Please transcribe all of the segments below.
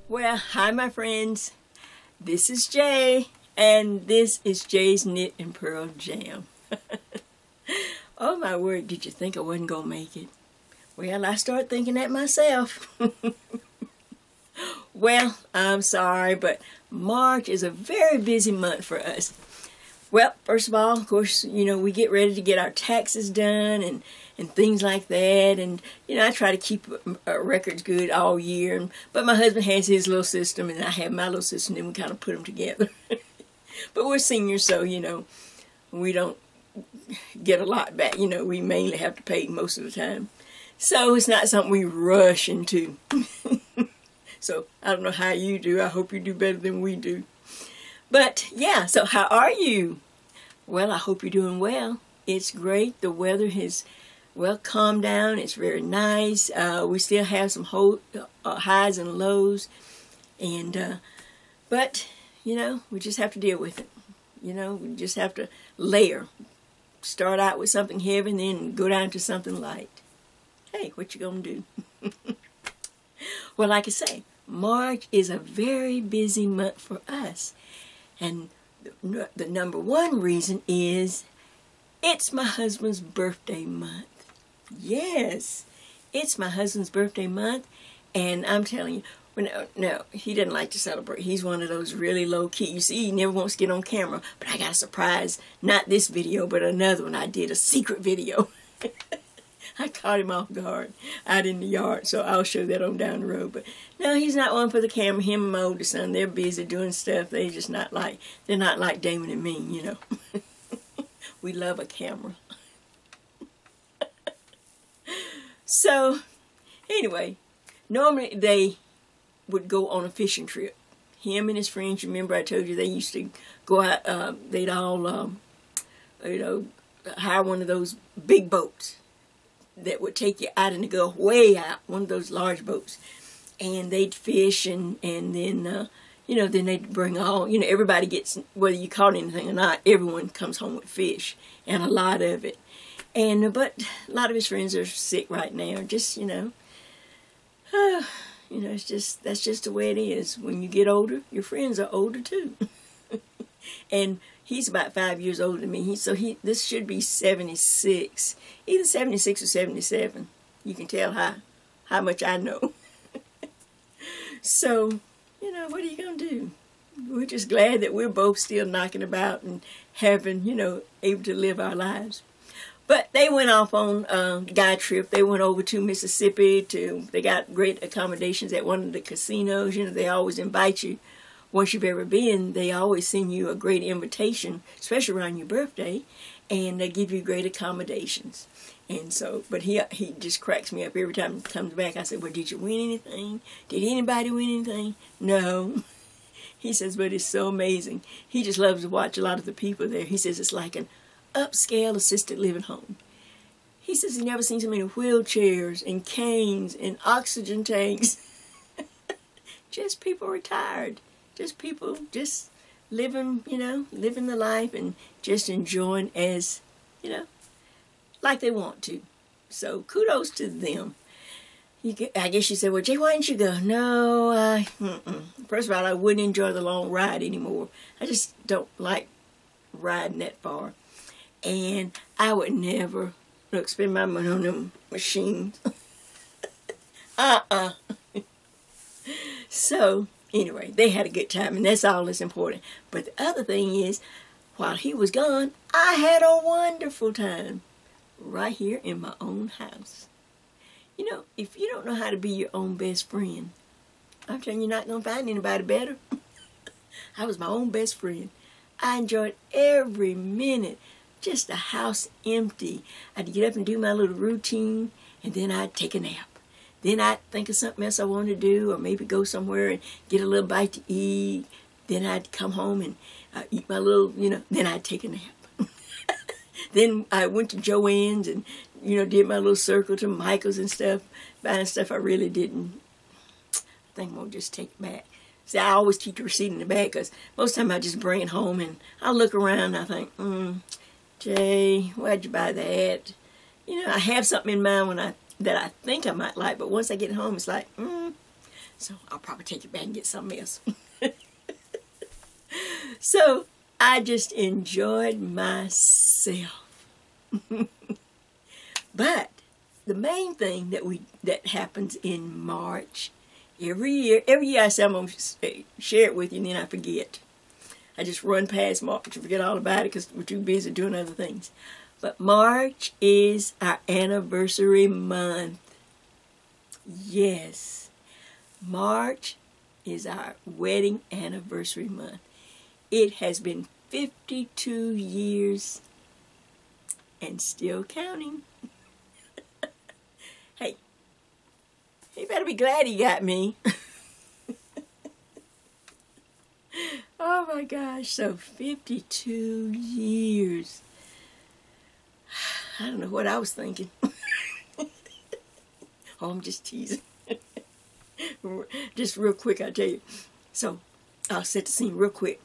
Well, hi my friends. This is Jay, and this is Jay's Knit and Purl Jam. Oh my word, did you think I wasn't going to make it? Well, I started thinking that myself. Well, I'm sorry, but March is a very busy month for us. Well, first of all, of course, we get ready to get our taxes done and things like that. And, I try to keep records good all year. But my husband has his little system and I have my little system, and we kind of put them together. But we're seniors, so, we don't get a lot back. We mainly have to pay most of the time. So it's not something we rush into. So I don't know how you do. I hope you do better than we do. But yeah, so how are you? Well, I hope you're doing well. It's great. The weather has, well, calmed down. It's very nice. We still have some highs and lows. And, but, we just have to deal with it. We just have to layer. Start out with something heavy and then go down to something light. Hey, what you gonna do? Well, like I say, March is a very busy month for us. And the number one reason is it's my husband's birthday month. Yes, it's my husband's birthday month. And I'm telling you, no, he doesn't like to celebrate. He's one of those really low-key. You see, he never wants to get on camera. But I got a surprise. Not this video, but another one. I did a secret video. I caught him off guard out in the yard, so I'll show that on down the road. But no, he's not one for the camera. Him and my oldest son, they're busy doing stuff. They're not like Damon and me, We love a camera. So, anyway, normally they would go on a fishing trip. Him and his friends, remember I told you they used to go out, they'd all, hire one of those big boats that would take you out in the Gulf, way out, one of those large boats. And they'd fish and then, then they'd bring all, everybody gets, whether you caught anything or not, everyone comes home with fish, and a lot of it. And, but a lot of his friends are sick right now, just, it's just, that's just the way it is. When you get older, your friends are older too. And he's about 5 years older than me. This should be 76, either 76 or 77. You can tell how much I know. So, what are you going to do? We're just glad that we're both still knocking about and having, able to live our lives. But they went off on a guide trip. They went over to Mississippi. They got great accommodations at one of the casinos. They always invite you. Once you've ever been, they always send you a great invitation, especially around your birthday, and they give you great accommodations. And so, but he just cracks me up every time he comes back. I said, well, did you win anything? Did anybody win anything? No. He says, but it's so amazing. He just loves to watch a lot of the people there. He says it's like an upscale assisted living home. He says he's never seen so many wheelchairs and canes and oxygen tanks. Just people retired. Just people just living, living the life and just enjoying as, like they want to. So kudos to them. I guess you said, well, Jay, why didn't you go? No, first of all, I wouldn't enjoy the long ride anymore. I just don't like riding that far. And I would never, spend my money on them machines. So, anyway, they had a good time, and that's all that's important. But the other thing is, while he was gone, I had a wonderful time right here in my own house. If you don't know how to be your own best friend, I'm telling you, you're not going to find anybody better. I was my own best friend. I enjoyed every minute. Just the house empty. I'd get up and do my little routine, and then I'd take a nap. Then I'd think of something else I wanted to do, or maybe go somewhere and get a little bite to eat. Then I'd come home and eat my little, then I'd take a nap. Then I went to Joann's and, did my little circle to Michael's and stuff, buying stuff I really didn't. I think I'm going to just take it back. See, I always keep the receipt in the bag because most of the time I just bring it home and I look around and I think, Jay, why'd you buy that? I have something in mind that I think I might like, but once I get home, it's like, So I'll probably take it back and get something else. So I just enjoyed myself. But the main thing that happens in March every year I say I'm going to share it with you and then I forget. I just run past March and forget all about it because we're too busy doing other things. But March is our anniversary month. Yes, March is our wedding anniversary month. It has been 52 years and still counting. Hey, you better be glad he got me. Oh my gosh, so 52 years. I don't know what I was thinking. Oh, I'm just teasing. Just real quick, I'll tell you. So, I'll set the scene real quick.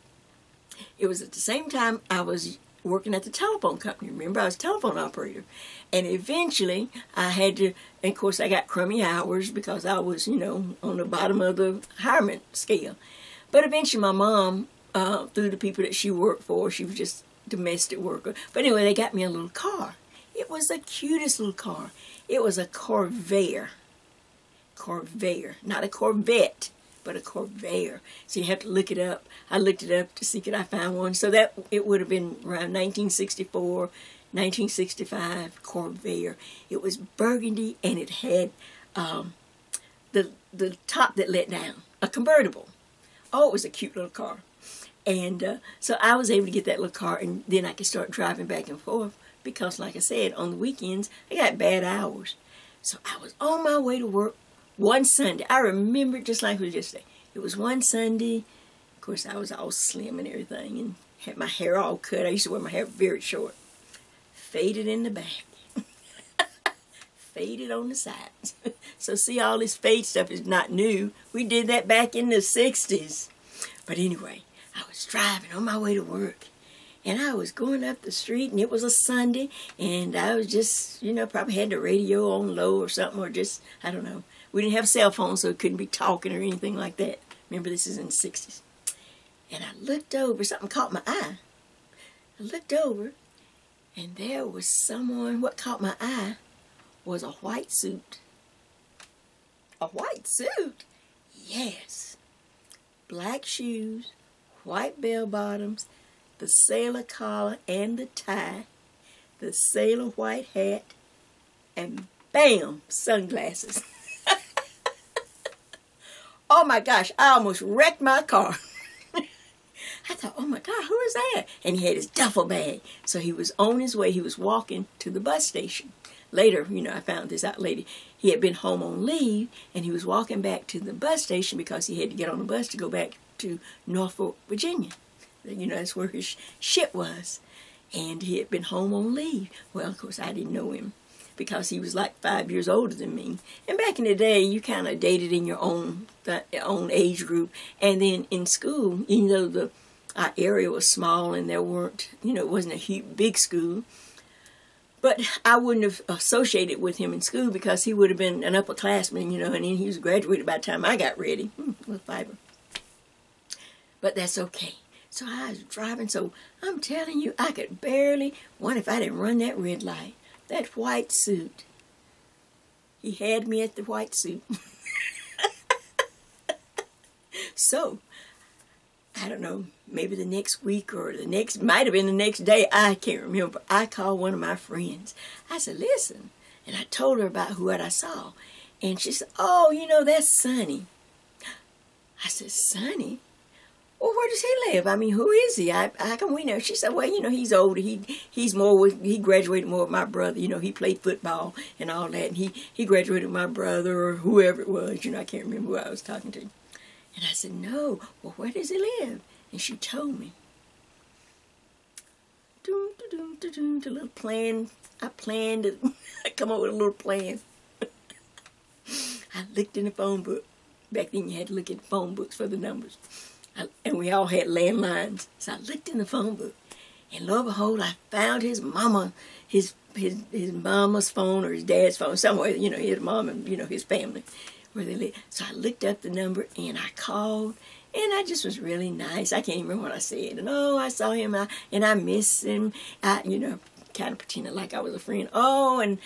It was at the same time I was working at the telephone company. Remember, I was a telephone operator. And eventually, I had to, and of course, I got crummy hours because I was, you know, on the bottom of the hiring scale. But eventually, my mom, through the people that she worked for, she was just a domestic worker. But anyway, they got me a little car. It was the cutest little car. It was a Corvair. Corvair. Not a Corvette, but a Corvair. So you have to look it up. I looked it up to see could I find one. So that it would have been around 1964, 1965 Corvair. It was burgundy and it had the top that let down. A convertible. Oh, it was a cute little car. And so I was able to get that little car and then I could start driving back and forth. Because, like I said, on the weekends, I got bad hours. So I was on my way to work one Sunday. I remember it just like it was yesterday. It was one Sunday. Of course, I was all slim and everything and had my hair all cut. I used to wear my hair very short. Faded in the back. Faded on the sides. So see, all this fade stuff is not new. We did that back in the 60s. But anyway, I was driving on my way to work. And I was going up the street, and it was a Sunday, and I was just, you know, probably had the radio on low or something, or just, I don't know. We didn't have cell phones, so it couldn't be talking or anything like that. Remember, this is in the 60s. And I looked over, something caught my eye. I looked over, and there was someone, what caught my eye was a white suit. A white suit? Yes. Black shoes, white bell bottoms, the sailor collar and the tie, the sailor white hat, and bam, sunglasses. Oh my gosh, I almost wrecked my car. I thought, oh my God, who is that? And he had his duffel bag. So he was on his way, he was walking to the bus station. Later, you know, I found this out later. He had been home on leave, and he was walking back to the bus station because he had to get on the bus to go back to Norfolk, Virginia. You know, that's where his ship was. And he had been home on leave. Well, of course, I didn't know him because he was like 5 years older than me. And back in the day, you kind of dated in your own age group. And then in school, even though our area was small and there weren't, you know, it wasn't a big school, but I wouldn't have associated with him in school because he would have been an upperclassman, you know, and then he was graduated by the time I got ready. Little fiber. But that's okay. So I was driving, so I'm telling you, I could barely, if I didn't run that red light, that white suit. He had me at the white suit. So, I don't know, maybe the next week or might have been the next day, I can't remember. I called one of my friends. I said, listen, and I told her about what I saw. And she said, oh, you know, that's Sonny. I said, Sonny? Well, where does he live? I mean, who is he? How come we know? She said, well, you know, he's older. He graduated more with my brother. You know, he played football and all that. And he graduated with my brother or whoever it was. You know, I can't remember who I was talking to. And I said, no. Well, where does he live? And she told me. A little plan. I planned to come up with a little plan. I looked in the phone book. Back then, you had to look at the phone books for the numbers. And we all had landlines. So I looked in the phone book, and lo and behold, I found his mama, his mama's phone or his dad's phone, somewhere, you know, his mom and, you know, his family. where they live. So I looked up the number and I called, and I just was really nice. I can't even remember what I said. And oh, I saw him, and I miss him. You know, kind of pretended like I was a friend. Oh, and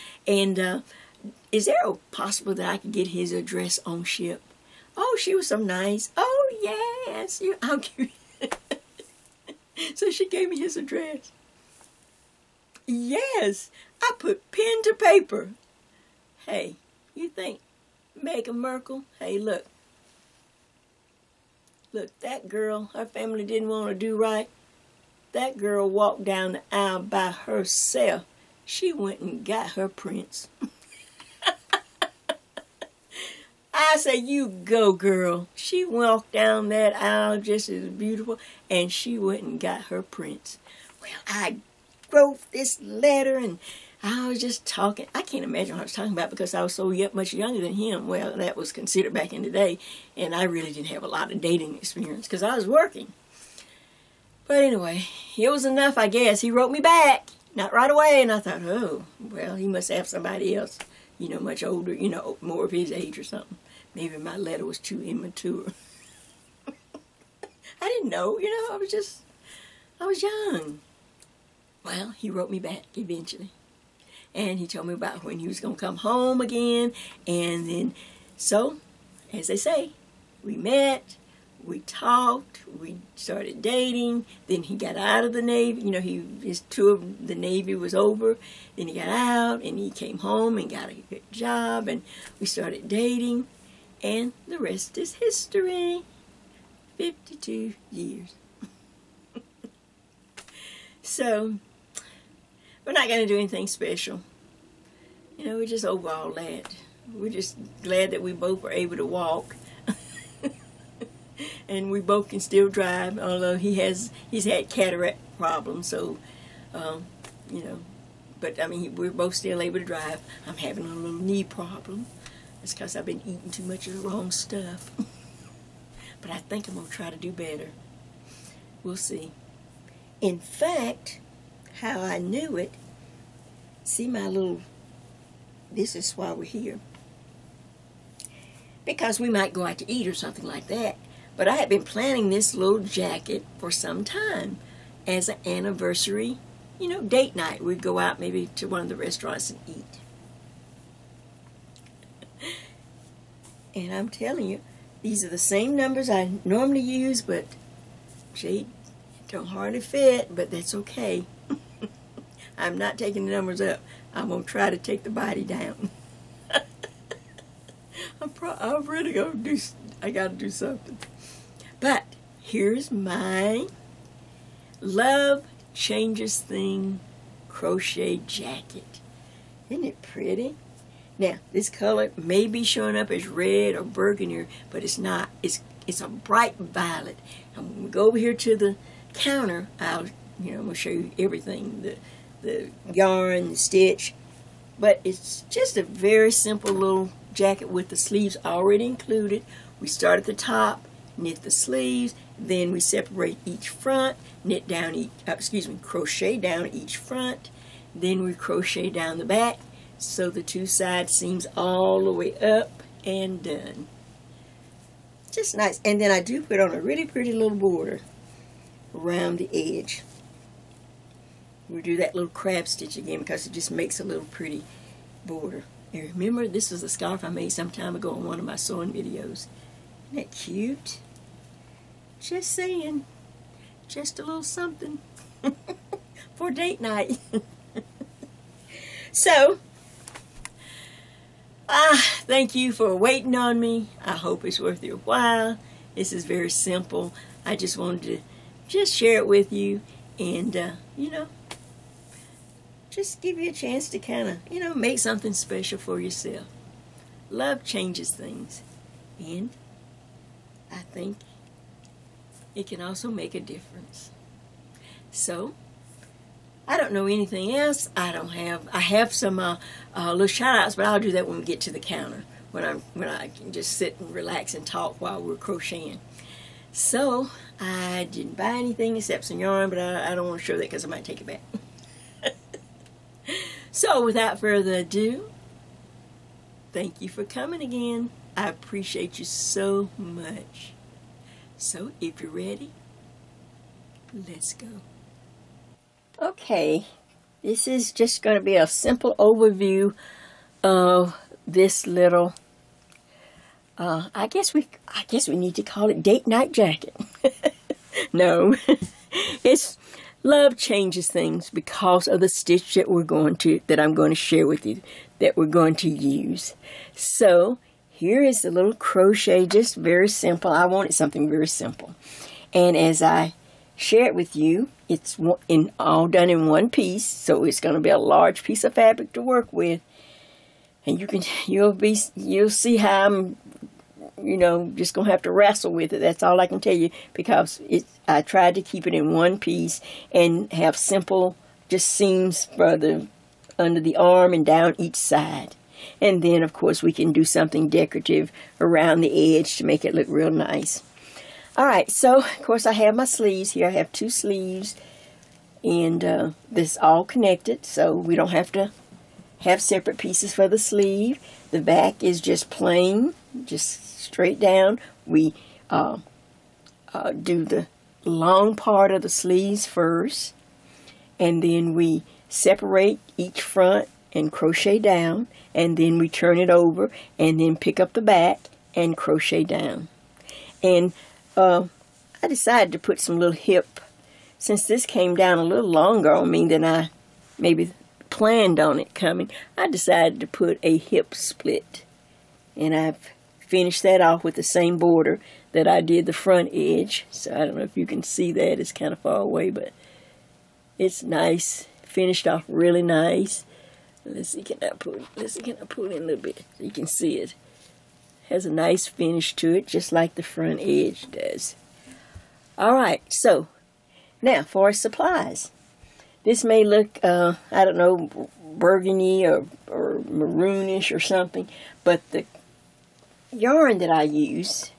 is there a possible that I could get his address on ship? Oh, she was so nice. Oh, yes. I'll give you. So she gave me his address. Yes, I put pen to paper. Hey, you think Meghan Merkel? Hey, look. Look, that girl, her family didn't want to do right. That girl walked down the aisle by herself. She went and got her prince. I say, you go, girl. She walked down that aisle just as beautiful, and she went and got her prince. Well, I wrote this letter, and I was just talking. I can't imagine what I was talking about because I was so much younger than him. Well, that was considered back in the day, and I really didn't have a lot of dating experience because I was working. But anyway, it was enough, I guess. He wrote me back, not right away, and I thought, oh, well, he must have somebody else, you know, much older, you know, more of his age or something. Maybe my letter was too immature. I didn't know, you know, I was young. Well, he wrote me back eventually. And he told me about when he was going to come home again. And then, so, as they say, we met, we talked, we started dating. Then he got out of the Navy. You know, his tour of the Navy was over. Then he got out, and he came home and got a good job. And we started dating. And the rest is history. 52 years. So, we're not going to do anything special. You know, we're just over all that. We're just glad that we both were able to walk. And we both can still drive, although he's had cataract problems, so, you know. But, I mean, we're both still able to drive. I'm having a little knee problem. It's because I've been eating too much of the wrong stuff. But I think I'm going to try to do better. We'll see. In fact, how I knew it, see my little, this is why we're here. Because we might go out to eat or something like that. But I had been planning this little jacket for some time as an anniversary, you know, date night. We'd go out maybe to one of the restaurants and eat. And I'm telling you, these are the same numbers I normally use, but gee, don't hardly fit, but that's okay. I'm not taking the numbers up. I'm going to try to take the body down. I'm really going to do, I got to do something. But here's my Love Changes Thing crochet jacket. Isn't it pretty? Now, this color may be showing up as red or burgundy, but it's not. It's a bright violet. And when we go over here to the counter, I'm going to show you everything, the yarn, the stitch. But it's just a very simple little jacket with the sleeves already included. We start at the top, knit the sleeves, then we separate each front, knit down crochet down each front, then we crochet down the back. So the two side seams all the way up and done. Just nice. And then I do put on a really pretty little border around the edge. We'll do that little crab stitch again because it just makes a little pretty border. And remember, this was a scarf I made some time ago in one of my sewing videos. Isn't that cute? Just saying. Just a little something for date night. So, thank you for waiting on me. I hope it's worth your while. This is very simple. I just wanted to just share it with you and, you know, just give you a chance to kind of, you know, make something special for yourself. Love changes things. And I think it can also make a difference. So, I don't know anything else. I have some little shout outs, but I'll do that when we get to the counter, when I can just sit and relax and talk while we're crocheting. So I didn't buy anything except some yarn, but I don't want to show that because I might take it back. So without further ado, thank you for coming again. I appreciate you so much. So if you're ready, let's go. Okay, this is just going to be a simple overview of this little, I guess we need to call it date night jacket. No, it's love changes things because of the stitch that I'm going to share with you, that we're going to use. So here is the little crochet, just very simple. I wanted something very simple, and as I share it with you, it's all done in one piece, so it's going to be a large piece of fabric to work with, and you'll see how I'm, just going to have to wrestle with it. That's all I can tell you, because I tried to keep it in one piece and have simple just seams for under the arm and down each side. And then, of course, we can do something decorative around the edge to make it look real nice. All right, so, of course, I have my sleeves here. I have 2 sleeves, and this is all connected, so we don't have to have separate pieces for the sleeve. The back is just plain, just straight down. We do the long part of the sleeves first, and then we separate each front and crochet down, and then we turn it over and then pick up the back and crochet down. And I decided to put some little hip, since this came down a little longer on me than I maybe planned on it coming, I decided to put a hip split, and I've finished that off with the same border that I did the front edge. So I don't know if you can see that, it's kind of far away, but it's nice, finished off really nice. Let's see, can I pull it in a little bit so you can see it. Has a nice finish to it, just like the front edge does. Alright, so now for our supplies. This may look, I don't know, burgundy or maroonish or something, but the yarn that I use,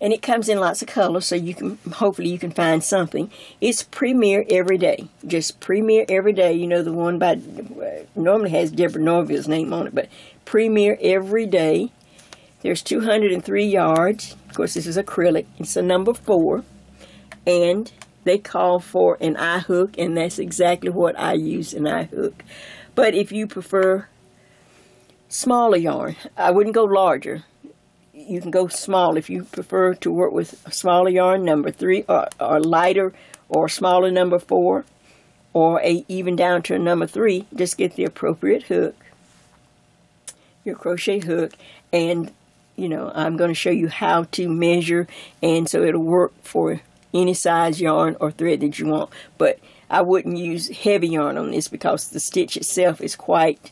and it comes in lots of colors, so hopefully you can find something. It's Premier Everyday, just Premier Everyday. The one by normally has Deborah Norville's name on it, but Premier Everyday. There's 203 yards. Of course, this is acrylic. It's a number 4, and they call for an eye hook, and that's exactly what I use, an eye hook. But if you prefer smaller yarn, I wouldn't go larger. You can go small if you prefer to work with a smaller yarn, number 3, or lighter or smaller number 4, or even down to a number 3. Just get the appropriate hook, your crochet hook, and I'm going to show you how to measure, and so it'll work for any size yarn or thread that you want. But I wouldn't use heavy yarn on this because the stitch itself is quite,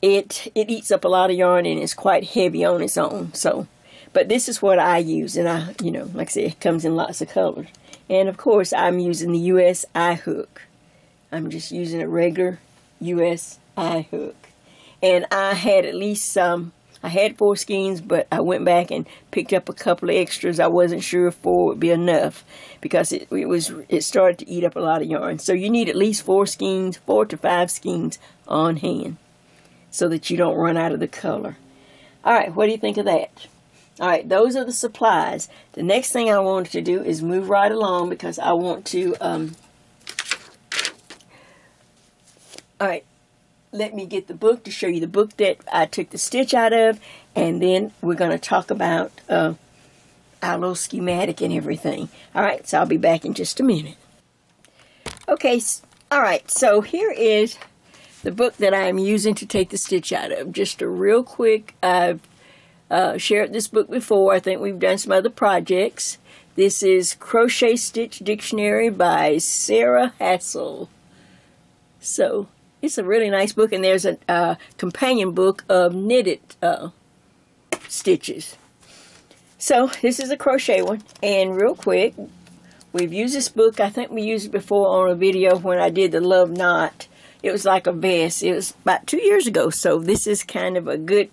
it eats up a lot of yarn and it's quite heavy on its own. So, but this is what I use, and I, like I said, it comes in lots of colors. And of course, I'm using the US eye hook. I'm just using a regular US eye hook. And I had at least I had 4 skeins, but I went back and picked up a couple of extras. I wasn't sure if 4 would be enough because it started to eat up a lot of yarn. So you need at least 4 skeins, 4 to 5 skeins on hand, so that you don't run out of the color. All right, what do you think of that? All right, those are the supplies. The next thing I wanted to do is move right along because I want to. All right. Let me get the book to show you the book that I took the stitch out of, and then we're going to talk about our little schematic and everything. Alright, so I'll be back in just a minute. Okay, alright, so here is the book that I'm using to take the stitch out of. Just a real quick, I've shared this book before. I think we've done some other projects. This is Crochet Stitch Dictionary by Sarah Hassel. So, it's a really nice book, and there's a companion book of knitted stitches. So this is a crochet one, and real quick, we've used this book. I think we used it before on a video when I did the Love Knot. It was like a vest. It was about 2 years ago, so this is kind of a good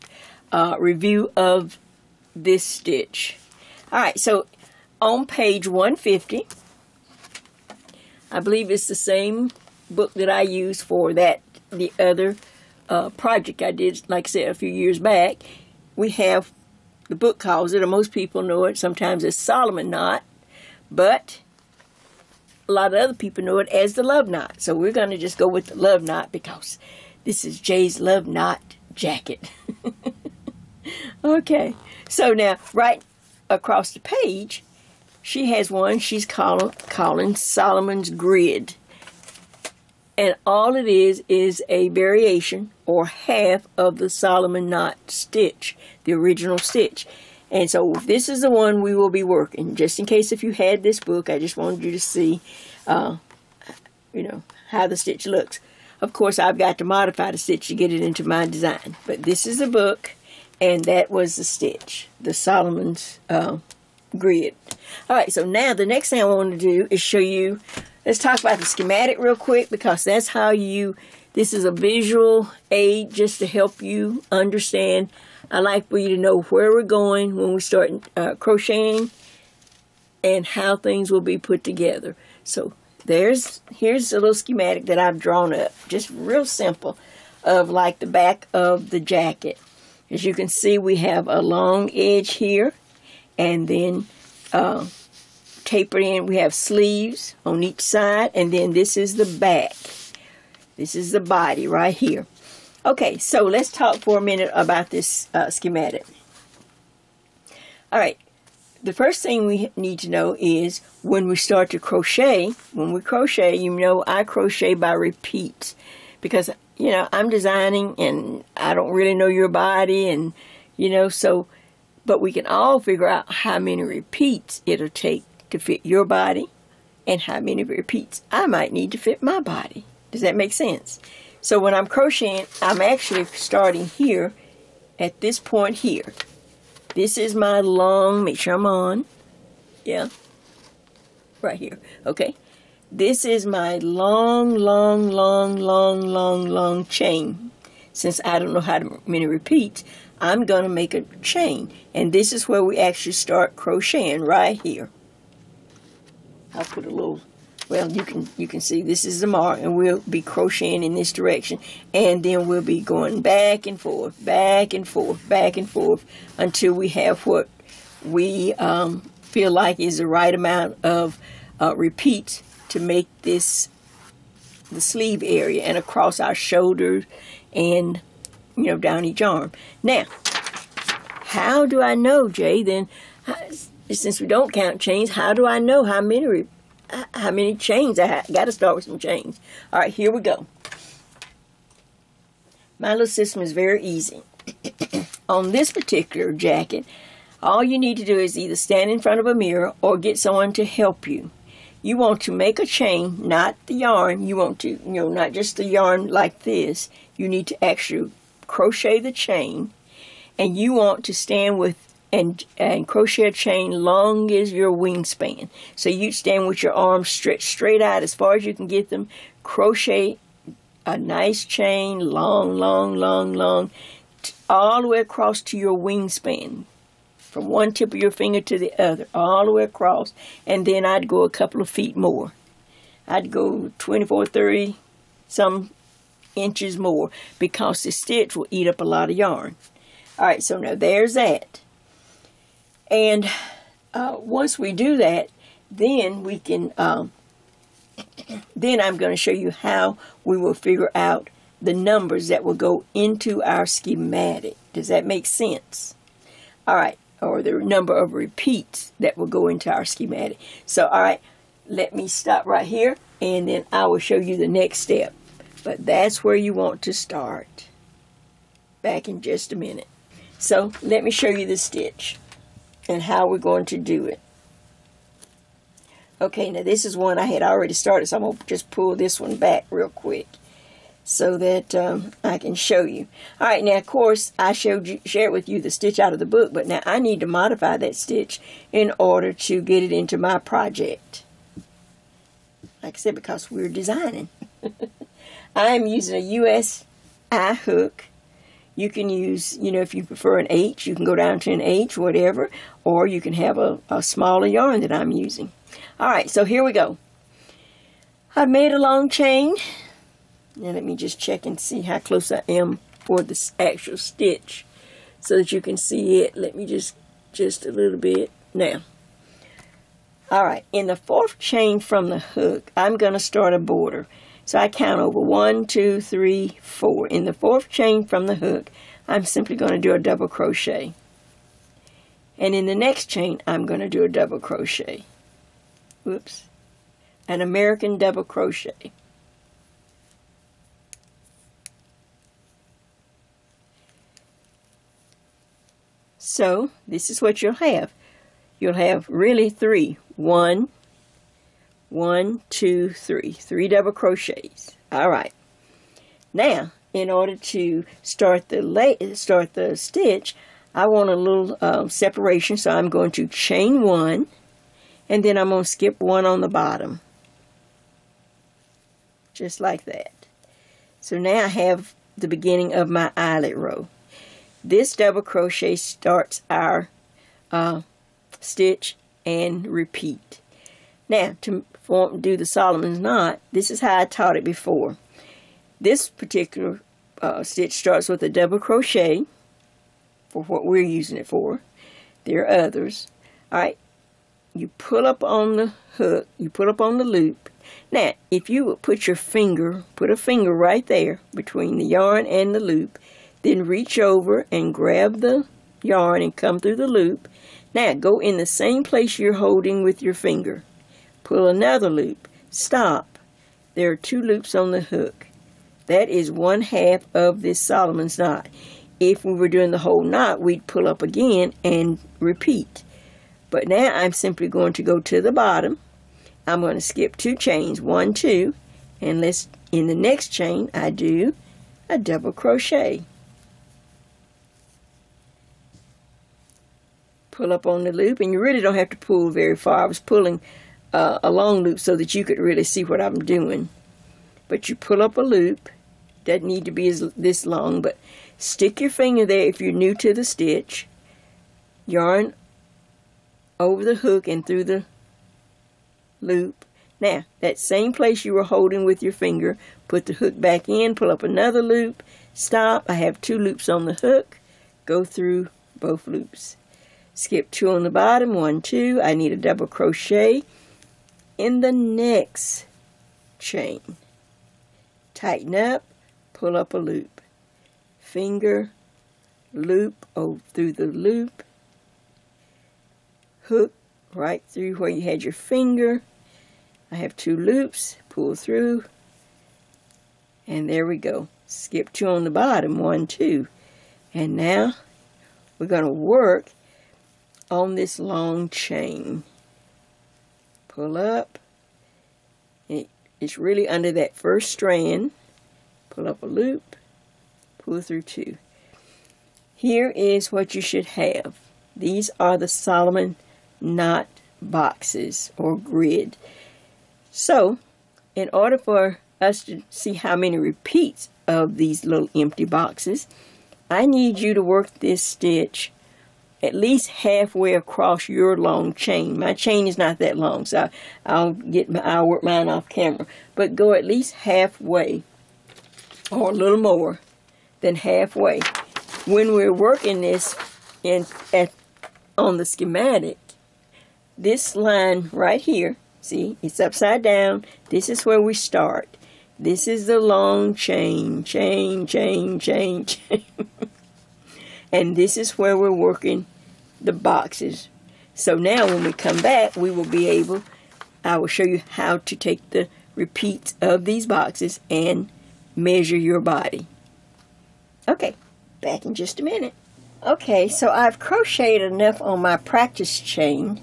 review of this stitch. Alright, so on page 150, I believe it's the same book that I used for the other project I did, like I said, a few years back. we have, the book calls it, or most people know it sometimes as Solomon knot, but a lot of other people know it as the love knot. So we're going to just go with the love knot because this is Jay's love knot jacket. Okay, so now right across the page, she has one she's calling Solomon's Grid. And all it is a variation or half of the Solomon knot stitch, the original stitch. And so this is the one we will be working. Just in case if you had this book, I just wanted you to see, you know, how the stitch looks. Of course, I've got to modify the stitch to get it into my design. But this is the book, and that was the stitch, the Solomon's Grid. All right, so now the next thing I want to do is show you, let's talk about the schematic real quick, because that's how you, this is a visual aid just to help you understand. I like for you to know where we're going when we start crocheting and how things will be put together. So here's a little schematic that I've drawn up, just real simple, of like the back of the jacket. As you can see, we have a long edge here, and then tapered in, we have sleeves on each side, and then this is the back. This is the body right here. Okay, so let's talk for a minute about this schematic. All right, the first thing we need to know is when we start to crochet, when we crochet, you know I crochet by repeats, because, you know, I'm designing and I don't really know your body, and, you know, so, but we can all figure out how many repeats it'll take to fit your body and how many repeats I might need to fit my body. Does that make sense? So when I'm crocheting, I'm actually starting here at this point here. This is my long, make sure I'm on. Yeah. Right here. Okay. This is my long chain. Since I don't know how many repeats, I'm going to make a chain. And this is where we actually start crocheting right here. I'll put a little, well, you can see this is the mark, and we'll be crocheting in this direction, and then we'll be going back and forth, back and forth, back and forth, until we have what we feel like is the right amount of repeats to make this the sleeve area and across our shoulders and, you know, down each arm. Now, how do I know, Jay, then, since we don't count chains, how do I know how many chains I have? Got to start with some chains. All right, here we go. My little system is very easy. On this particular jacket, all you need to do is either stand in front of a mirror or get someone to help you. You want to make a chain, not the yarn. You want to, you know, not just the yarn like this. You need to actually crochet the chain, and you want to stand with and crochet a chain long as your wingspan. So you stand with your arms stretched straight out as far as you can get them. Crochet a nice chain, long, all the way across to your wingspan. From one tip of your finger to the other, all the way across. And then I'd go a couple of feet more. I'd go 24, 30 some inches more, because the stitch will eat up a lot of yarn. All right, so now there's that. And once we do that, then we can, then I'm going to show you how we will figure out the numbers that will go into our schematic. Does that make sense? All right, or the number of repeats that will go into our schematic. So, all right, let me stop right here, and then I will show you the next step. But that's where you want to start. Back in just a minute. So, let me show you the stitch and how we're going to do it. Okay, now this is one I had already started, so I'm going to just pull this one back real quick so that I can show you. All right, now of course I shared with you the stitch out of the book, but now I need to modify that stitch in order to get it into my project. Like I said, because we're designing. I'm using a USI hook. You can use, you know, if you prefer an H, you can go down to an H, whatever, or you can have a smaller yarn that I'm using. All right, so here we go. I've made a long chain. Now let me just check and see how close I am for this actual stitch. so that you can see it. Let me just a little bit now. All right, in the 4th chain from the hook, I'm going to start a border. So I count over 1, 2, 3, 4. In the 4th chain from the hook, I'm simply going to do a double crochet. And in the next chain, I'm going to do a double crochet. Whoops. An American double crochet. So this is what you'll have. You'll have really 3. 1, 1, 2, 3. 3 double crochets. All right. Now, in order to start the stitch, I want a little separation, so I'm going to chain 1, and then I'm going to skip 1 on the bottom. Just like that. So now I have the beginning of my eyelet row. This double crochet starts our stitch and repeat. Now, to do the Solomon's knot, this is how I taught it before. This particular stitch starts with a double crochet for what we're using it for. There are others. All right, you pull up on the hook, you pull up on the loop. Now, if you would put a finger right there between the yarn and the loop, then reach over and grab the yarn and come through the loop. Now, go in the same place you're holding with your finger. Pull another loop. Stop. There are 2 loops on the hook. That is 1/2 of this Solomon's knot. If we were doing the whole knot, we'd pull up again and repeat. But now I'm simply going to go to the bottom. I'm going to skip 2 chains, 1, 2, and in the next chain I do a double crochet. Pull up on the loop, and you really don't have to pull very far. I was pulling a long loop so that you could really see what I'm doing. But you pull up a loop. Doesn't need to be this long, but stick your finger there if you're new to the stitch. Yarn over the hook and through the loop. Now, that same place you were holding with your finger, put the hook back in, pull up another loop, stop. I have 2 loops on the hook. Go through both loops. Skip 2 on the bottom, 1, 2. I need a double crochet in the next chain. Tighten up, pull up a loop. Finger, loop through the loop. Hook right through where you had your finger. I have 2 loops, pull through, and there we go. Skip 2 on the bottom, 1, 2. And now we're going to work on this long chain. Pull up. It's really under that first strand. Pull up a loop, pull through 2. Here is what you should have. These are the Solomon knot boxes or grid. So, in order for us to see how many repeats of these little empty boxes, I need you to work this stitch at least halfway across your long chain. My chain is not that long, so I'll work mine off camera. But go at least halfway, or a little more than halfway. When we're working this on the schematic, this line right here, see, it's upside down. This is where we start. This is the long chain, chain, chain, chain, chain. And this is where we're working the boxes. So now when we come back, we will be able, I will show you how to take the repeats of these boxes and measure your body. Okay, back in just a minute. Okay, so I've crocheted enough on my practice chain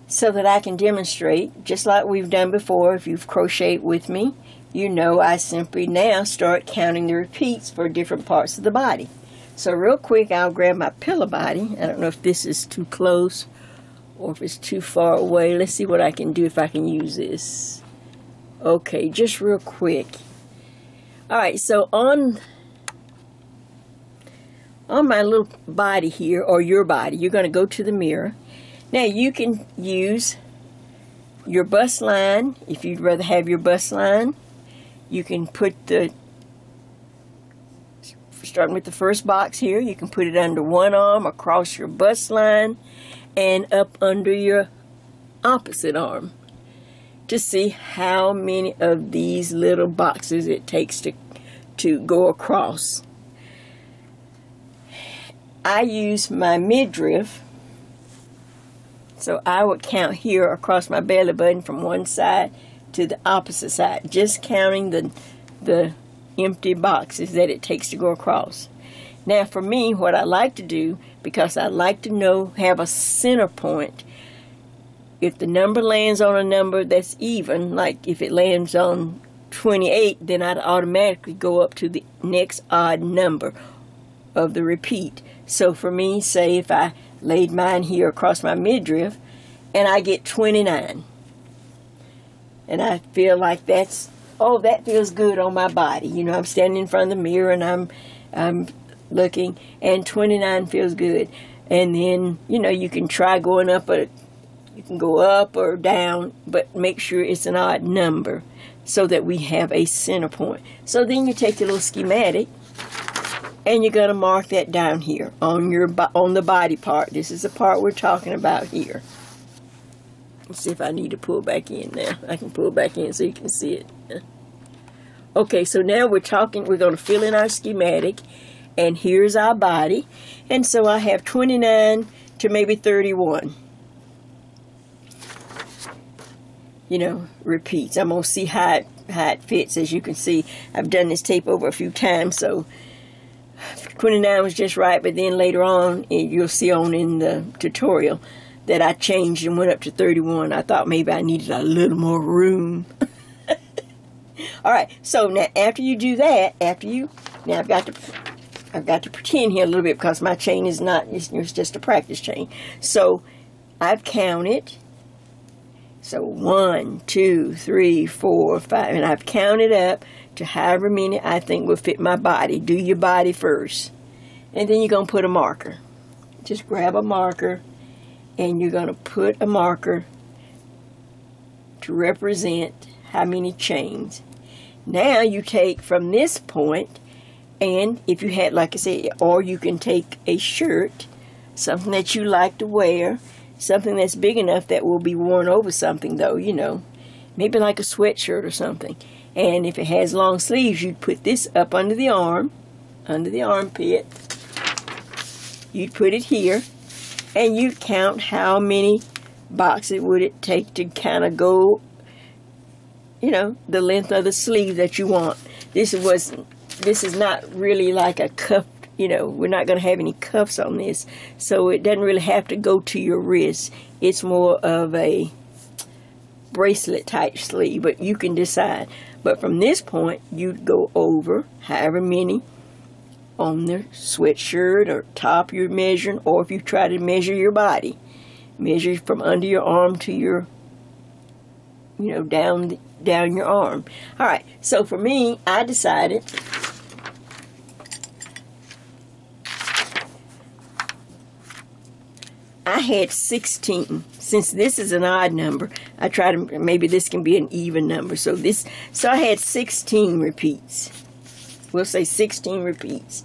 so that I can demonstrate, just like we've done before. If you've crocheted with me, you know I simply now start counting the repeats for different parts of the body. So real quick, I'll grab my pillow body. I don't know if this is too close or if it's too far away. Let's see what I can do if I can use this. Okay, just real quick. Alright, so on my little body here, or your body, you're going to go to the mirror. Now you can use your bust line if you'd rather have your bust line. You can put the starting with the first box here, you can put it under one arm, across your bust line, and up under your opposite arm to see how many of these little boxes it takes to go across. I use my midriff, so I would count here across my belly button from one side to the opposite side, just counting the empty boxes that it takes to go across. Now for me, what I like to do, because I like to have a center point, if the number lands on a number that's even, like if it lands on 28, then I'd automatically go up to the next odd number of the repeat. So for me, say if I laid mine here across my midriff and I get 29, and I feel like that feels good on my body. You know, I'm standing in front of the mirror and I'm looking, and 29 feels good. And then, you know, you can try going up, you can go up or down, but make sure it's an odd number so that we have a center point. So then you take your little schematic and you're going to mark that down here on the body part. This is the part we're talking about here. Let's see if I need to pull back in now. I can pull back in so you can see it. Okay, so now we're going to fill in our schematic, and here's our body. And so I have 29 to maybe 31. You know, repeats. I'm going to see how it fits. As you can see, I've done this tape over a few times, so 29 was just right, but then later on, you'll see in the tutorial that I changed and went up to 31. I thought maybe I needed a little more room. Alright, so now after you do that, now I've got to pretend here a little bit because my chain is not, it's just a practice chain. So I've counted. So 1, 2, 3, 4, 5, and I've counted up to however many I think will fit my body. Do your body first. And then you're going to put a marker. Just grab a marker, and you're going to put a marker to represent how many chains. Now you take from this point, and if you had, like I said, or you can take a shirt, something that you like to wear, something that's big enough that will be worn over something though, you know, maybe like a sweatshirt or something. And if it has long sleeves, you'd put this up under the arm, under the armpit. You'd put it here, and you'd count how many boxes would it take to kind of go, you know, the length of the sleeve that you want. This is not really like a cuff. You know, we're not going to have any cuffs on this, so it doesn't really have to go to your wrist. It's more of a bracelet type sleeve, but you can decide. But from this point, you'd go over however many on the sweatshirt or top you're measuring, or if you try to measure your body, measure from under your arm to your, you know, down your arm. All right, so for me, I decided I had 16. Since this is an odd number, I try to, maybe this can be an even number. So I had 16 repeats. We'll say 16 repeats.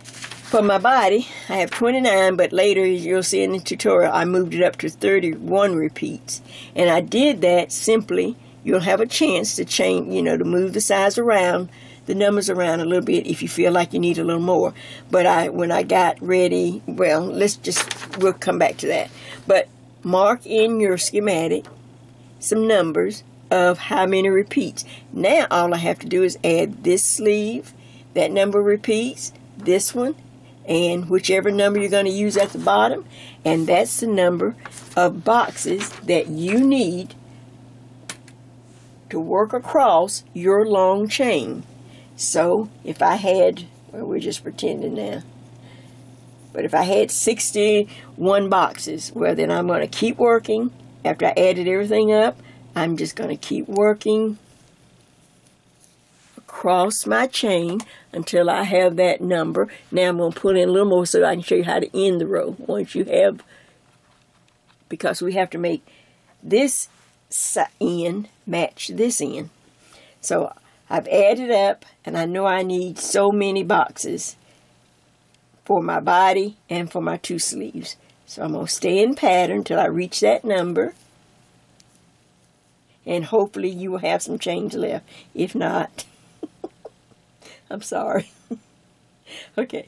For my body, I have 29, but later, as you'll see in the tutorial, I moved it up to 31 repeats. And I did that simply, you'll have a chance to change, you know, to move the size around, the numbers around a little bit if you feel like you need a little more. But when I got ready, well, we'll come back to that. But mark in your schematic some numbers of how many repeats. Now all I have to do is add this sleeve, that number of repeats, this one, and whichever number you're going to use at the bottom, and that's the number of boxes that you need to work across your long chain. So if I had, well, we're just pretending now, but if I had 61 boxes, well, then I'm going to keep working. After I added everything up, I'm just going to keep working across my chain until I have that number. Now I'm going to put in a little more so I can show you how to end the row. Once you have, because we have to make this end match this end. So I've added up, and I know I need so many boxes for my body and for my 2 sleeves. So I'm going to stay in pattern till I reach that number. And hopefully you will have some change left. If not, I'm sorry. Okay,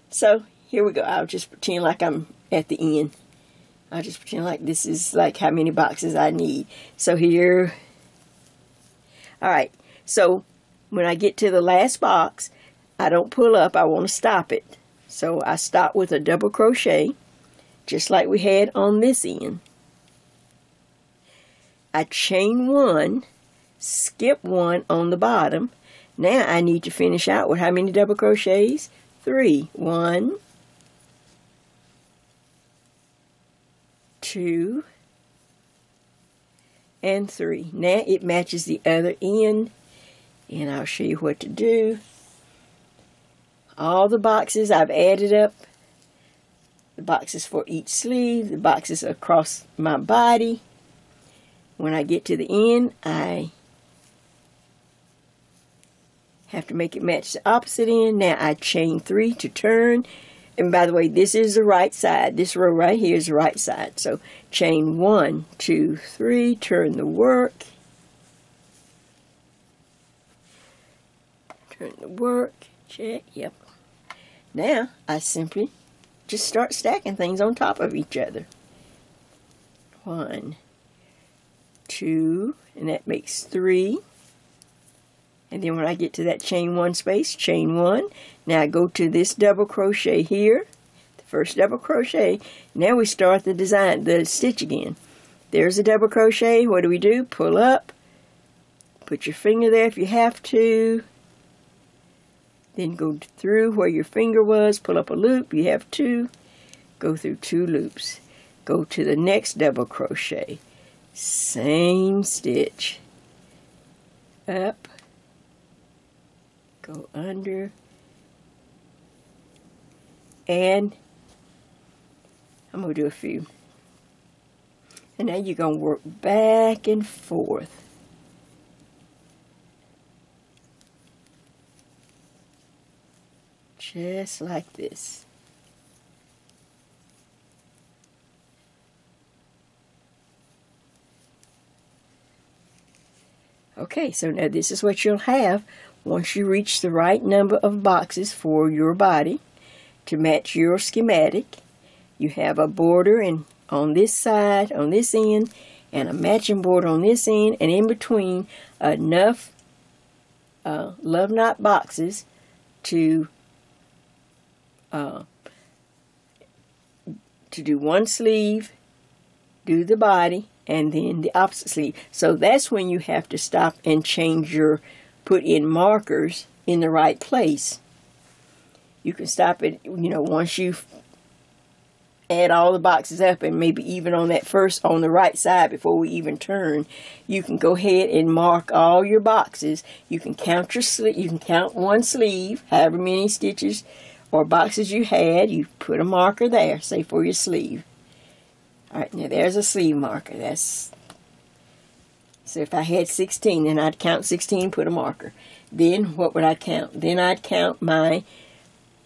so here we go. I'll just pretend like I'm at the end. I'll just pretend like this is like how many boxes I need. So here, alright, so when I get to the last box, I don't pull up, I want to stop it. So I stop with a double crochet, just like we had on this end. I chain 1, skip 1 on the bottom. Now I need to finish out with how many double crochets? 3. 1, 2, and 3. Now it matches the other end, and I'll show you what to do. All the boxes I've added up, the boxes for each sleeve, the boxes across my body. When I get to the end, I have to make it match the opposite end. Now I chain 3 to turn. And by the way, this is the right side. This row right here is the right side. So chain 1, 2, 3, turn the work. Turn the work, check, yep. Now I simply just start stacking things on top of each other. 1, 2, and that makes 3. And then when I get to that chain 1 space, chain 1. Now I go to this double crochet here, the first double crochet. Now we start the design, the stitch again. There's a double crochet. What do? Pull up, put your finger there if you have to. Then go through where your finger was, pull up a loop. You have 2. Go through 2 loops. Go to the next double crochet. Same stitch. Up. Go under. And I'm going to do a few. And now you're going to work back and forth. Just like this. Okay, so now this is what you'll have once you reach the right number of boxes for your body to match your schematic. You have a border and on this side, on this end, and a matching border on this end, and in between enough love knot boxes to do one sleeve, do the body, and then the opposite sleeve. So that's when you have to stop and change your, put in markers in the right place. You can stop it, you know, once you add all the boxes up, and maybe even on that first, on the right side before we even turn, you can go ahead and mark all your boxes. You can count your sleeve, you can count one sleeve, however many stitches or boxes you had, you put a marker there, say for your sleeve. Alright, now there's a sleeve marker. That's, so if I had 16, then I'd count 16, put a marker. Then what would I count? Then I'd count my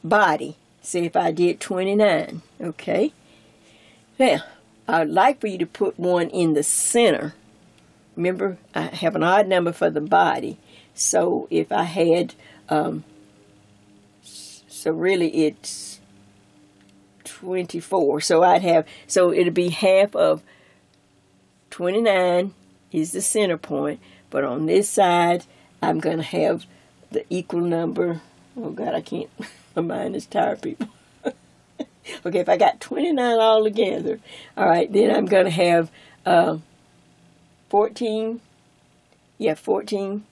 body. Say if I did 29, okay? Now, I'd like for you to put one in the center. Remember, I have an odd number for the body. So if I had, so really it's 24. So I'd have, so it'd be half of 29 is the center point. But on this side, I'm going to have the equal number. Oh God, I can't. My mind is tired, people. Okay, if I got 29 all together, all right, then I'm going to have 14, yeah, 14,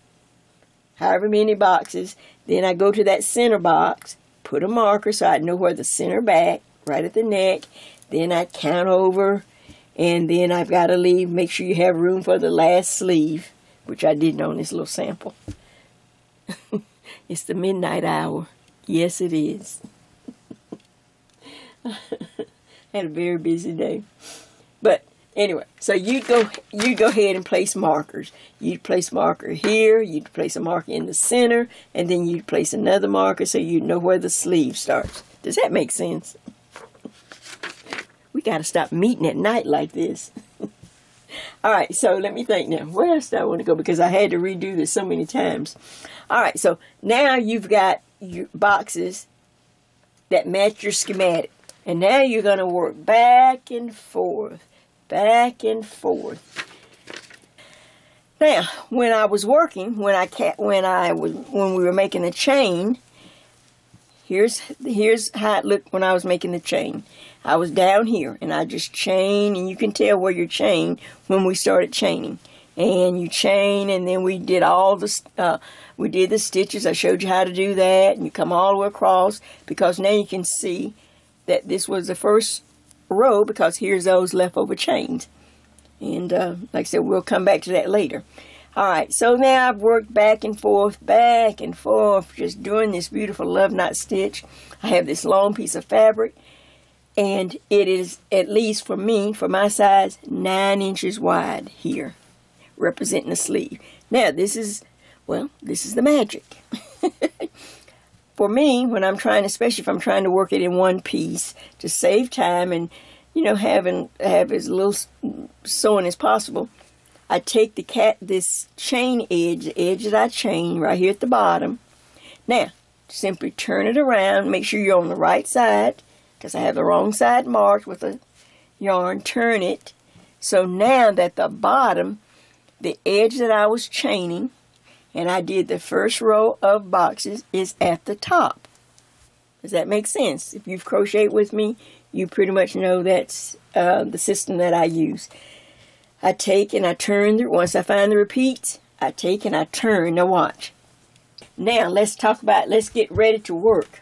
however many boxes. Then I go to that center box, put a marker so I know where the center back, right at the neck. Then I count over, and then I've got to leave, make sure you have room for the last sleeve, which I did on this little sample. It's the midnight hour. Yes, it is. I had a very busy day. But Anyway, so you go ahead and place markers. You'd place a marker here, you'd place a marker in the center, and then you'd place another marker so you know where the sleeve starts. Does that make sense? We got to stop meeting at night like this. All right, so let me think now. Where else do I want to go? Because I had to redo this so many times. All right, so now you've got your boxes that match your schematic. And now you're going to work back and forth, back and forth. Now, when I was working, when we were making the chain, here's how it looked when I was making the chain. I was down here, and I just chain, and you can tell where you're chained when we started chaining. And you chain, and then we did all the stitches. I showed you how to do that, and you come all the way across, because now you can see that this was the first row, because here's those leftover chains. And like I said, we'll come back to that later. Alright, so now I've worked back and forth, just doing this beautiful love knot stitch. I have this long piece of fabric, and it is, at least for me, for my size, 9 inches wide here, representing the sleeve. Now, this is the magic. For me, when I'm trying, especially if I'm trying to work it in one piece to save time and, you know, have as little sewing as possible, I take this chain edge, the edge that I chain right here at the bottom. Now, simply turn it around, make sure you're on the right side, because I have the wrong side marked with a yarn. Turn it. So now that the bottom, the edge that I was chaining, and I did the first row of boxes, is at the top. Does that make sense? If you've crocheted with me, you pretty much know that's the system that I use. I take and I turn, once I find the repeats, I take and I turn. Now watch. Now let's get ready to work.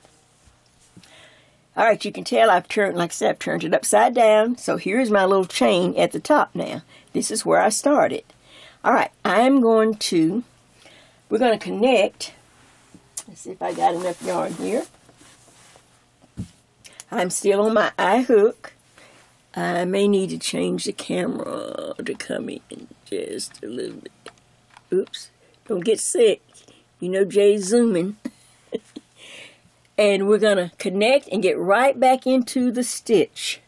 Alright, you can tell I've turned, like I said, I've turned it upside down. So here's my little chain at the top now. This is where I started. Alright, we're going to connect. Let's see if I got enough yarn here. I'm still on my eye hook. I may need to change the camera to come in just a little bit. Oops, don't get sick. You know Jay's zooming. And we're going to connect and get right back into the stitch.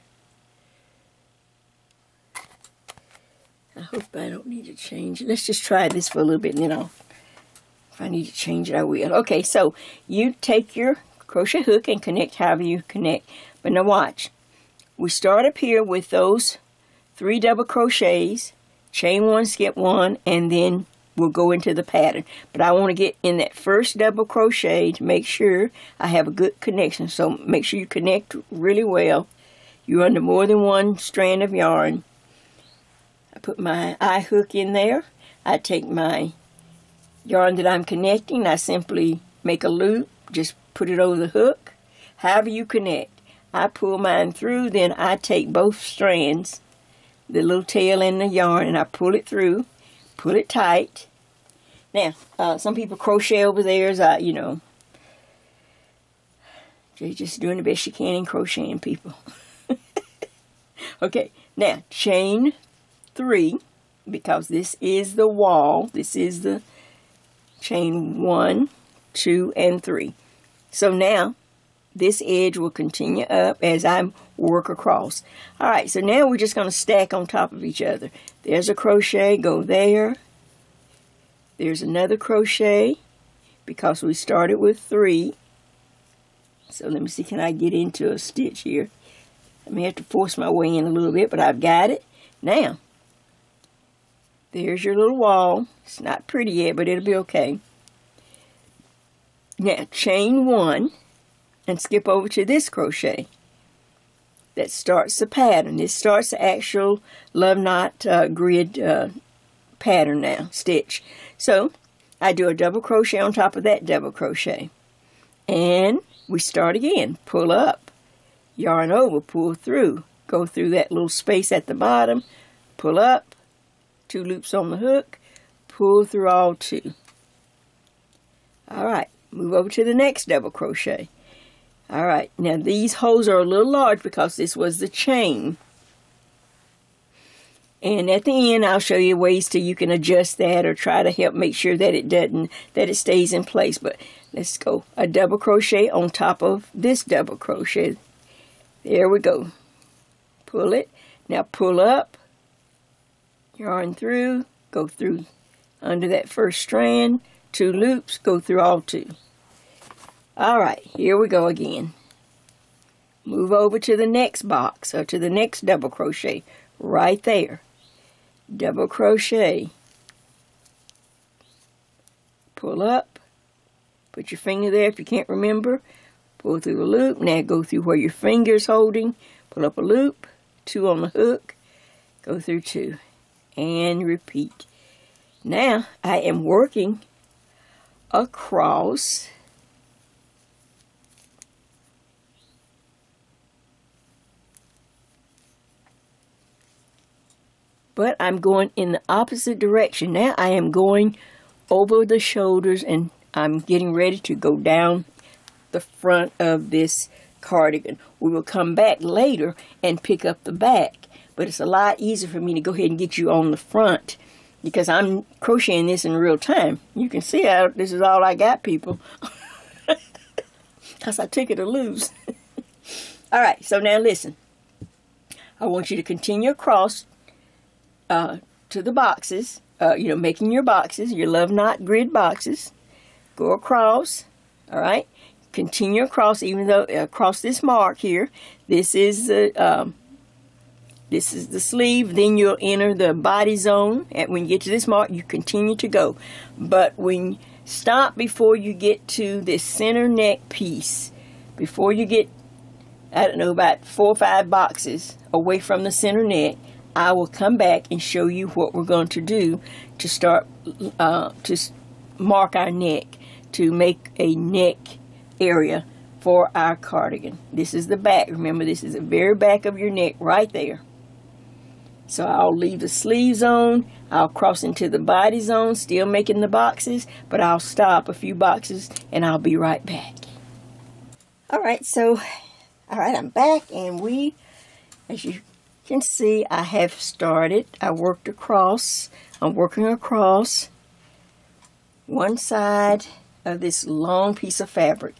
I hope I don't need to change it. Let's just try this for a little bit, and then if I need to change it, I will. Okay, so you take your crochet hook and connect however you connect. But now watch. We start up here with those 3 double crochets, chain 1, skip 1, and then we'll go into the pattern. But I want to get in that first double crochet to make sure I have a good connection. So make sure you connect really well. You're under more than one strand of yarn. I put my eye hook in there. I take my yarn that I'm connecting. I simply make a loop. Just put it over the hook. However you connect. I pull mine through. Then I take both strands, the little tail and the yarn, and I pull it through. Pull it tight. Now, some people crochet over theirs. You know, they're just doing the best you can in crocheting, people. Okay, now chain 3, because this is the wall. This is the chain 1, 2, and 3. So now this edge will continue up as I work across. All right, so now we're just going to stack on top of each other. There's a crochet, go there. There's another crochet, because we started with 3. So let me see, can I get into a stitch here? I may have to force my way in a little bit, but I've got it. Now, there's your little wall. It's not pretty yet, but it'll be okay. Now, chain 1 and skip over to this crochet. That starts the pattern. This starts the actual love knot grid pattern now, stitch. So, I do a double crochet on top of that double crochet. And we start again. Pull up, yarn over, pull through. Go through that little space at the bottom, pull up, 2 loops on the hook, pull through all 2. Alright, move over to the next double crochet. Alright, now these holes are a little large because this was the chain. And at the end, I'll show you ways to you can adjust that or try to help make sure that it stays in place. But let's go a double crochet on top of this double crochet. There we go. Pull it. Now pull up, yarn through, go through under that first strand, 2 loops, go through all 2. All right, here we go again. Move over to the next box or to the next double crochet right there. Double crochet, pull up, put your finger there if you can't remember, pull through the loop. Now go through where your finger is holding, pull up a loop, 2 on the hook, go through 2, and repeat. Now I am working across but I'm going in the opposite direction. Now I am going over the shoulders and I'm getting ready to go down the front of this cardigan. We will come back later and pick up the back, but it's a lot easier for me to go ahead and get you on the front because I'm crocheting this in real time. You can see how this is all I got, people, because I took it to lose. All right, so now listen. I want you to continue across to the boxes, making your boxes, your love knot grid boxes. Go across, all right? Continue across, even though across this mark here. This is the sleeve. Then you'll enter the body zone. And when you get to this mark, you continue to go. But when stop before you get to this center neck piece, before you get, I don't know, about 4 or 5 boxes away from the center neck, I will come back and show you what we're going to do to start to mark our neck, to make a neck area for our cardigan. This is the back. Remember, this is the very back of your neck right there. So I'll leave the sleeve zone. I'll cross into the body zone, still making the boxes, but I'll stop a few boxes and I'll be right back. All right, I'm back, and as you can see, I have started. I worked across. I'm working across one side of this long piece of fabric.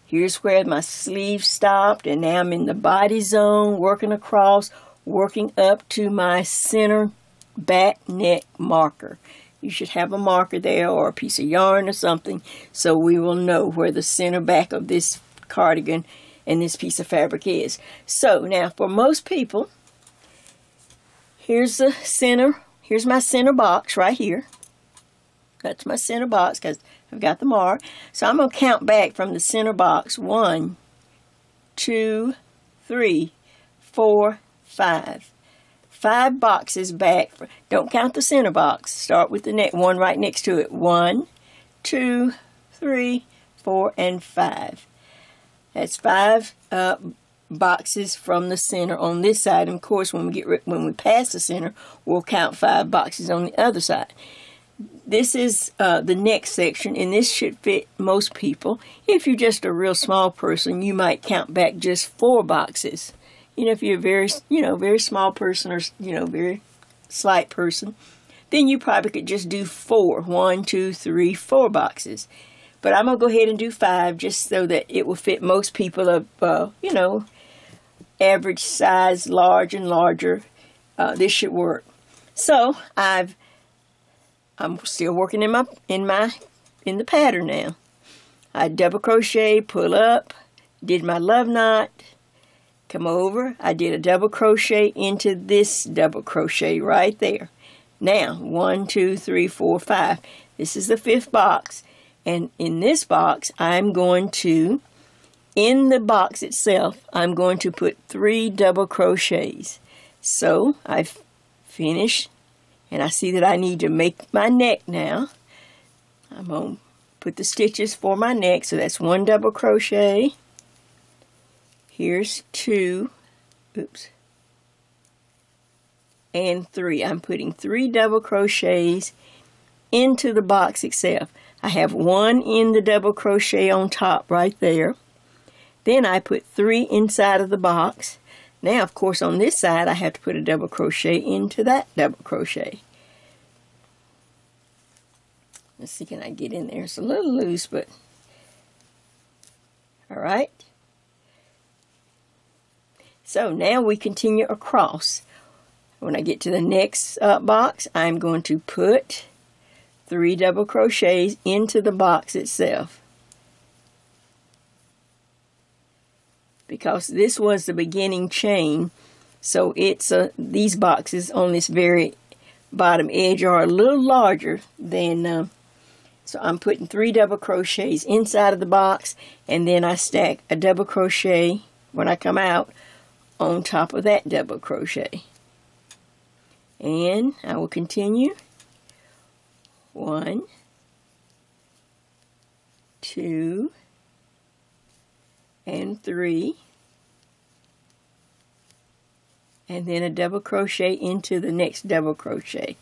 Here's where my sleeve stopped, and now I'm in the body zone, working across, working up to my center back neck marker. You should have a marker there or a piece of yarn or something so we will know where the center back of this cardigan and this piece of fabric is. So now for most people, here's the center. Here's my center box right here. That's my center box because I've got the mark. So I'm going to count back from the center box. 1, 2, 3, 4, 5. 5 boxes back. Don't count the center box. Start with the next one right next to it. 1, 2, 3, 4, and 5. That's 5 boxes from the center on this side. And of course, when we pass the center, we'll count 5 boxes on the other side. This is the next section, and this should fit most people. If you're just a real small person, you might count back just 4 boxes. If you're a very small person or, very slight person, then you probably could just do 4. 1, 2, 3, 4 boxes. But I'm going to go ahead and do 5 just so that it will fit most people of, average size, large and larger. This should work. So I'm still working in the pattern now. I double crochet, pull up, did my love knot, come over. I did a double crochet into this double crochet right there. Now 1, 2, 3, 4, 5. This is the 5th box, and in this box I'm going to, in the box itself, I'm going to put 3 double crochets. So I've finished. And I see that I need to make my neck now. I'm going to put the stitches for my neck. So that's 1 double crochet. Here's 2. Oops. And 3. I'm putting 3 double crochets into the box itself. I have 1 in the double crochet on top right there. Then I put 3 inside of the box. Now, of course, on this side, I have to put a double crochet into that double crochet. Let's see, can I get in there? It's a little loose, but all right. So now we continue across. When I get to the next box, I'm going to put 3 double crochets into the box itself. Because this was the beginning chain, so it's these boxes on this very bottom edge are a little larger than, so I'm putting 3 double crochets inside of the box, and then I stack a double crochet when I come out on top of that double crochet. And I will continue. 1, 2, and 3, and then a double crochet into the next double crochet.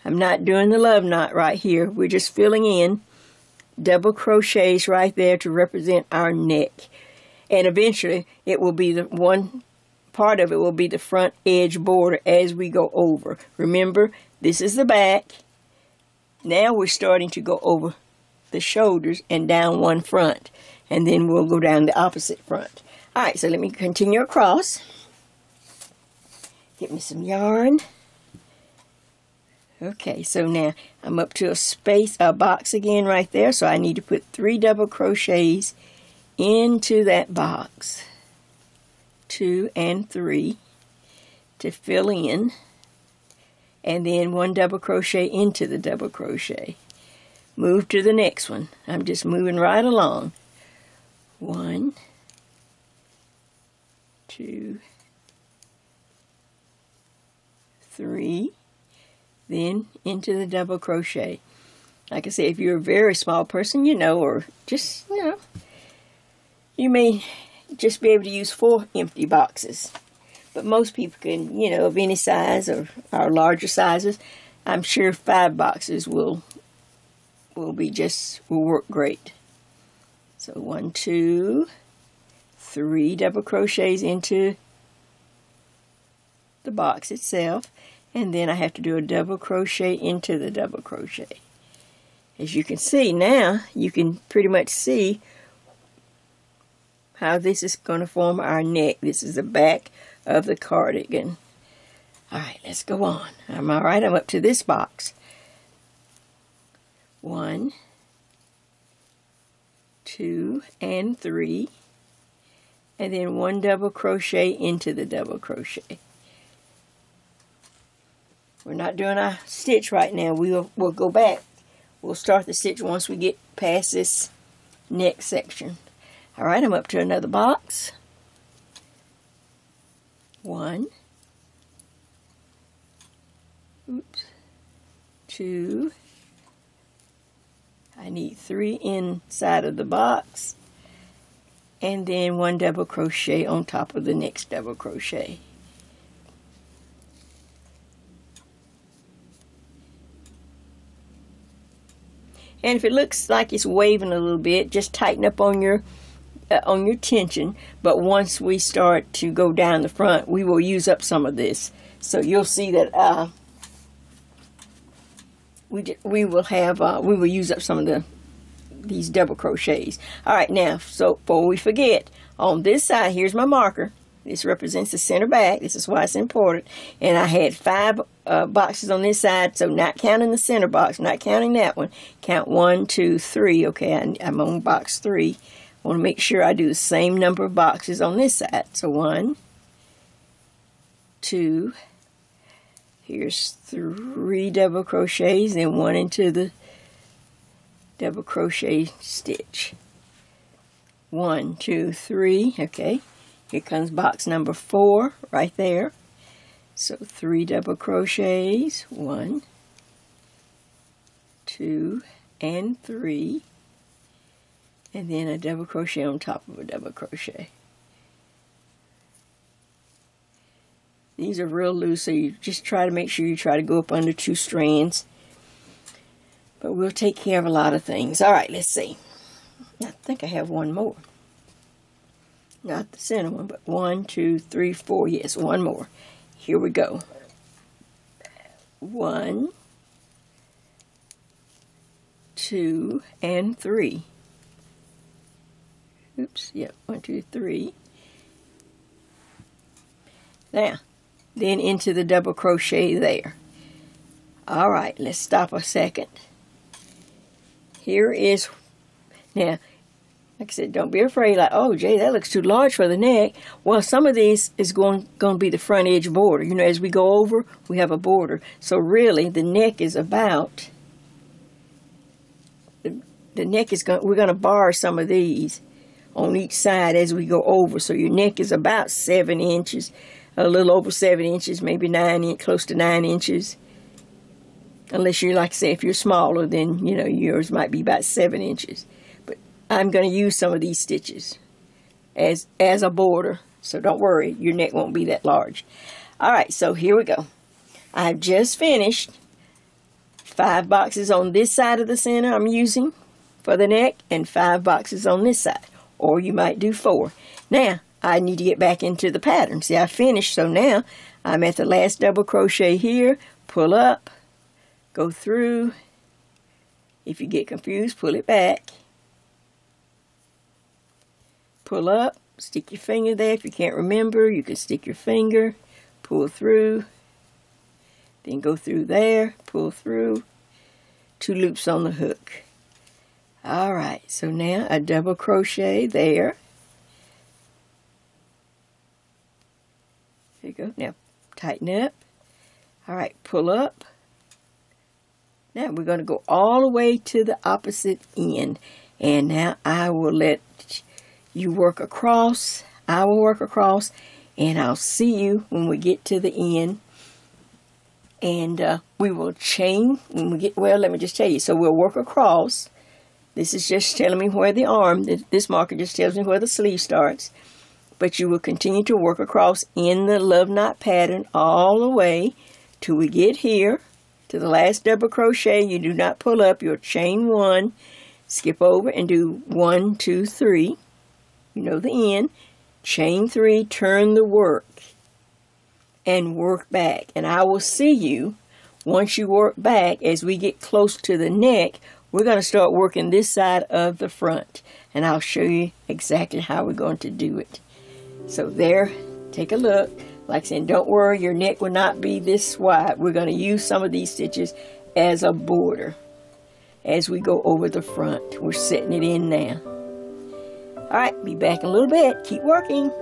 I'm not doing the love knot right here. We're just filling in double crochets right there to represent our neck. And eventually it will be the one part of it will be the front edge border as we go over. Remember, this is the back. Now we're starting to go over the shoulders and down one front. And then we'll go down the opposite front. Alright, so let me continue across. Get me some yarn. Okay, so now I'm up to a box again right there. So I need to put 3 double crochets into that box. 2 and 3 to fill in. And then 1 double crochet into the double crochet. Move to the next one. I'm just moving right along. 1, 2, 3, then into the double crochet. Like I say, if you're a very small person, or just, you may just be able to use 4 empty boxes. But most people can, of any size or larger sizes, I'm sure 5 boxes will work great. So 1, 2, 3 double crochets into the box itself, and then I have to do a double crochet into the double crochet. As you can see now, you can pretty much see how this is going to form our neck. This is the back of the cardigan. Alright, let's go on. I'm alright, I'm up to this box. 1, 2, and 3, and then 1 double crochet into the double crochet. We're not doing our stitch right now. We'll go back. We'll start the stitch once we get past this neck section. Alright, I'm up to another box. 1, 2, I need 3 inside of the box, and then 1 double crochet on top of the next double crochet. And if it looks like it's waving a little bit, just tighten up on your tension. But once we start to go down the front, we will use up some of this. So you'll see that we will use up some of these double crochets. All right, now, so before we forget, on this side, here's my marker. This represents the center back. This is why it's important. And I had 5 boxes on this side, so not counting the center box, not counting that one. Count 1, 2, 3. Okay, I'm on box 3. I want to make sure I do the same number of boxes on this side. So 1, 2, here's 3 double crochets and 1 into the double crochet stitch. 1, 2, 3. Okay, here comes box number 4 right there. So 3 double crochets, 1, 2, and 3, and then a double crochet on top of a double crochet. These are real loose, so you just try to make sure you try to go up under 2 strands. But we'll take care of a lot of things. All right, let's see. I think I have one more. Not the center one, but 1, 2, 3, 4. Yes, one more. Here we go. 1, 2, and 3. Oops, yep, 1, 2, 3. Now, then into the double crochet there. All right, let's stop a second. Here is, now, like I said, don't be afraid, like, oh, Jay, that looks too large for the neck. Well, some of this is going to be the front edge border. You know, as we go over, we have a border. So really, the neck is about, the neck is going, we're going to bar some of these on each side as we go over. So your neck is about 7 inches, a little over 7 inches, maybe 9 inches, close to 9 inches. Unless you're, like I say, if you're smaller, then, you know, yours might be about 7 inches. But I'm going to use some of these stitches as a border. So don't worry, your neck won't be that large. All right, so here we go. I've just finished 5 boxes on this side of the center I'm using for the neck, and 5 boxes on this side. Or you might do 4. Now, I need to get back into the pattern. See, I finished, so now I'm at the last double crochet here. Pull up. Go through. If you get confused, pull it back. Pull up, stick your finger there. If you can't remember, you can stick your finger, pull through, then go through there, pull through, 2 loops on the hook. All right, so now a double crochet there. There you go. Now tighten up. All right, pull up. Now we're going to go all the way to the opposite end. And now I will let you work across. I will work across. And I'll see you when we get to the end. And we will chain when we get, well, let me just tell you. So we'll work across. This is just telling me where the arm, this marker just tells me where the sleeve starts. But you will continue to work across in the love knot pattern all the way till we get here. To the last double crochet. You do not pull up, you'll chain 1, skip over and do 1, 2, 3. You know the end. Chain 3, turn the work, and work back. And I will see you once you work back. As we get close to the neck, we're going to start working this side of the front. And I'll show you exactly how we're going to do it. So there, take a look. Like I said, don't worry, your neck will not be this wide. We're going to use some of these stitches as a border as we go over the front. We're setting it in now. All right, be back in a little bit. Keep working.